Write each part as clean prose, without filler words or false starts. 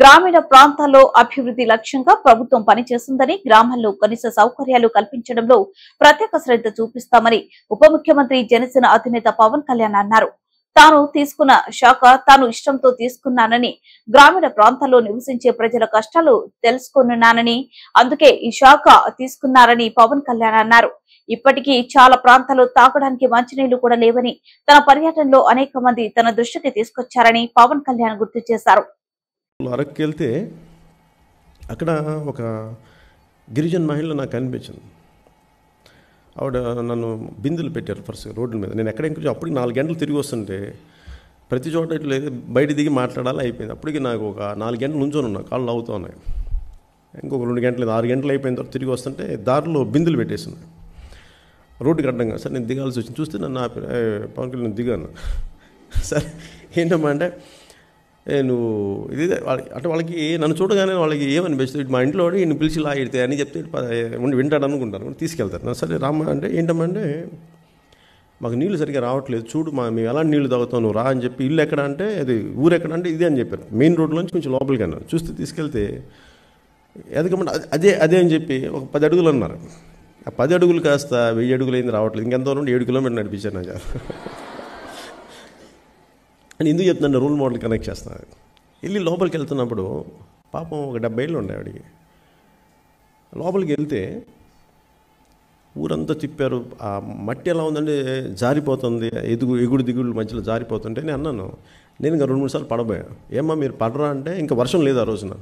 గ్రామీణ ప్రాంతాల్లో అభివృద్ధి లక్ష్యంగా ప్రభుత్వం పనిచేస్తుందని, గ్రామాల్లో కనీస సౌకర్యాలు కల్పించడంలో ప్రత్యేక శ్రద్ధ చూపిస్తామని ఉప ముఖ్యమంత్రి జనసేన అధినేత పవన్ కళ్యాణ్ అన్నారు. తాను తీసుకున్న శాఖ తాను ఇష్టంతో తీసుకున్నానని, గ్రామీణ ప్రాంతాల్లో నివసించే ప్రజల కష్టాలు తెలుసుకున్నానని, అందుకే ఈ శాఖ తీసుకున్నారని పవన్ కళ్యాణ్ అన్నారు. ఇప్పటికీ చాలా ప్రాంతాల్లో తాగడానికి మంచినీళ్లు కూడా లేవని తన పర్యటనలో అనేక మంది తన దృష్టికి తీసుకొచ్చారని పవన్ కళ్యాణ్ గుర్తు చేశారు. అరకుకి వెళ్తే అక్కడ ఒక గిరిజన మహిళ నాకు కనిపించింది. ఆవిడ నన్ను బిందులు పెట్టారు ఫస్ట్ రోడ్ల మీద. నేను ఎక్కడెక్కడ అప్పటికి 4 గంటలు తిరిగి వస్తుంటే ప్రతి చోట ఇట్లా బయట దిగి మాట్లాడాలి అయిపోయింది. అప్పటికి నాకు ఒక 4 గంటలు నుంచొని ఉన్నా, కాళ్ళు అవుతూ ఉన్నాయి. ఇంకొక 2 గంటలు 6 గంటలు అయిపోయిన తర్వాత తిరిగి వస్తుంటే దారిలో బిందులు పెట్టేసింది రోడ్డుకి అడ్డంగా. సరే నేను దిగాల్సి వచ్చింది. చూస్తే నన్ను పవన్ కళ్యాణ్ నేను దిగాను. సరే ఏంటమ్మా అంటే నువ్వు ఇది అంటే వాళ్ళకి నన్ను చూడగానే వాళ్ళకి ఏమనిపిస్తుంది, మా ఇంట్లో ఈయన పిలిచి లాగితే అని చెప్తే వింటాడు అనుకుంటాను, తీసుకెళ్తారు. సరే రామ్మ అంటే ఏంటమ్మా అంటే మాకు నీళ్ళు సరిగ్గా రావట్లేదు, చూడు మేము ఎలాంటి నీళ్ళు తాగుతావు, నువ్వు రా అని చెప్పి. ఇల్లు ఎక్కడ అంటే అది ఊరు ఎక్కడ అంటే ఇదే అని చెప్పారు. మెయిన్ రోడ్లోంచి కొంచెం లోపలికి అన్నారు. చూస్తే తీసుకెళ్తే ఎదకమంటే అదే అని చెప్పి ఒక 10 అడుగులు అన్నారు. ఆ 10 అడుగులు కాస్త 1000 అడుగులు అయింది రావట్లేదు. ఇంకెంత నుండి 7 కిలోమీటర్లు నడిపించాను నాకు. అని ఎందుకు చెప్తున్నాను, రోల్ మోడల్ కనెక్ట్ చేస్తున్నాను. వెళ్ళి లోపలికి వెళ్తున్నప్పుడు పాపం ఒక 70 ఏళ్ళు ఉండే ఆవిడికి. లోపలికి వెళ్తే ఊరంతా తిప్పారు. ఆ మట్టి ఎలా ఉందంటే జారిపోతుంది, ఎగుడు దిగుడు మధ్యలో జారిపోతుంటే నేను అన్నాను, నేను ఇంకా 2-3 సార్లు పడబోయాను. ఏమ్మా మీరు పడరా అంటే ఇంకా వర్షం లేదు ఆ రోజున.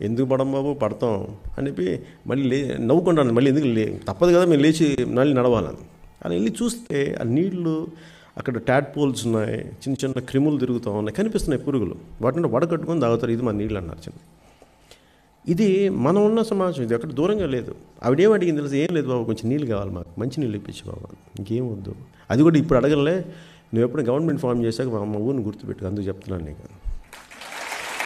ఎందుకు పడం బాబు, పడతాం అని చెప్పి మళ్ళీ నవ్వుకుంటాను. మళ్ళీ ఎందుకు తప్పదు కదా, మేము లేచి మళ్ళీ నడవాలని. అలా వెళ్ళి చూస్తే ఆ నీళ్లు అక్కడ ట్యాడ్పోల్స్ ఉన్నాయి, చిన్న చిన్న క్రిములు తిరుగుతూ ఉన్నాయి, కనిపిస్తున్నాయి పురుగులు. వాటిని వడకట్టుకొని తాగుతారు. ఇది మా నీళ్ళు అన్నారు. చిన్న ఇది మనం ఉన్న సమాజం, ఇది అక్కడ దూరంగా లేదు. ఆవిడేం అడిగింది తెలుసు, ఏం లేదు బాబు, కొంచెం నీళ్ళు కావాలి మాకు, మంచి నీళ్ళు ఇప్పించి బాబు, ఇంకేం వద్దు. అది కూడా ఇప్పుడు అడగలే, నువ్వు ఎప్పుడు గవర్నమెంట్ ఫామ్ చేశాక మా ఊరిని గుర్తుపెట్టుకు, అందుకు చెప్తున్నాను నీకు.